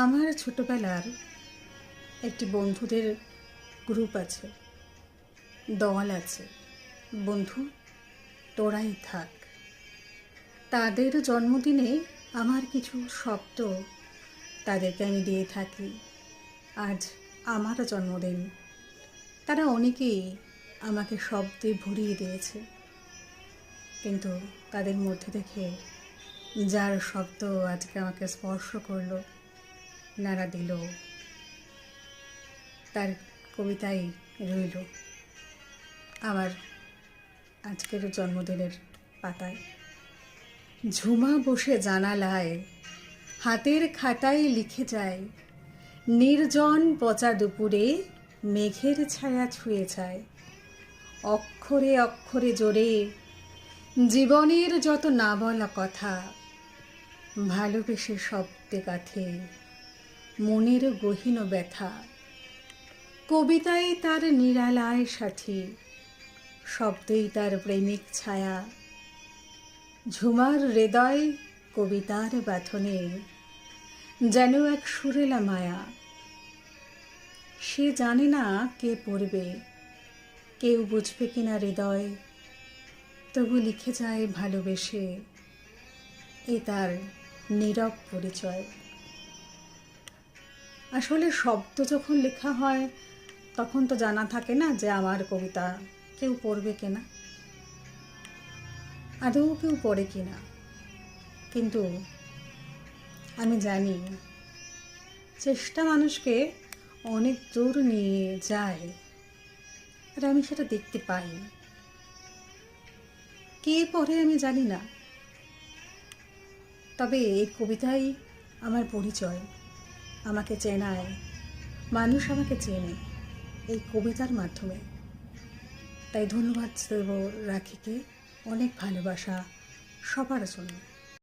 আমার ছোটবেলার একটি বন্ধুদের গ্রুপ আছে, দল আছে। বন্ধু তোরাই থাক। তাদের জন্মদিনে আমার কিছু শব্দ তাদেরকে আমি দিয়ে থাকি। আজ আমার জন্মদিন, তারা অনেকেই আমাকে শব্দে ভরিয়ে দিয়েছে, কিন্তু তাদের মধ্যে থেকে যার শব্দ আজকে আমাকে স্পর্শ করলো, নাড়া দিল, তার কবিতাই রইল আমার আজকের জন্মদিনের পাতায়। ঝুমা বসে জানালায় হাতের খাতায় লিখে যায়, নির্জন পচা দুপুরে মেঘের ছায়া ছুঁয়ে যায়। অক্ষরে অক্ষরে জোরে জীবনের যত না বলা কথা, ভালোবেসে শব্দে গাথে মনের গহীন ব্যথা। কবিতায় তার নিরালায় সাথী, শব্দেই তার প্রেমিক ছায়া। ঝুমার হৃদয় কবিতার বাঁধনে যেন এক সুরেলা মায়া। সে জানে না কে পড়বে, কেউ বুঝবে কিনা হৃদয়, তবু লিখে যায় ভালোবেসে, এ তার নীরব পরিচয়। আসলে শব্দ যখন লেখা হয় তখন তো জানা থাকে না যে আমার কবিতা কেউ পড়বে কিনা, আদৌ কেউ পড়ে কিনা। কিন্তু আমি জানি চেষ্টা মানুষকে অনেক দূর নিয়ে যায়, আর আমি সেটা দেখতে পাই। কে পড়ে আমি জানি না, তবে এই কবিতাই আমার পরিচয়, আমাকে চেনায়। মানুষ আমাকে চেনে এই কবিতার মাধ্যমে। তাই ধন্যবাদ দেব রাখিকে, অনেক ভালোবাসা সবার জন্য।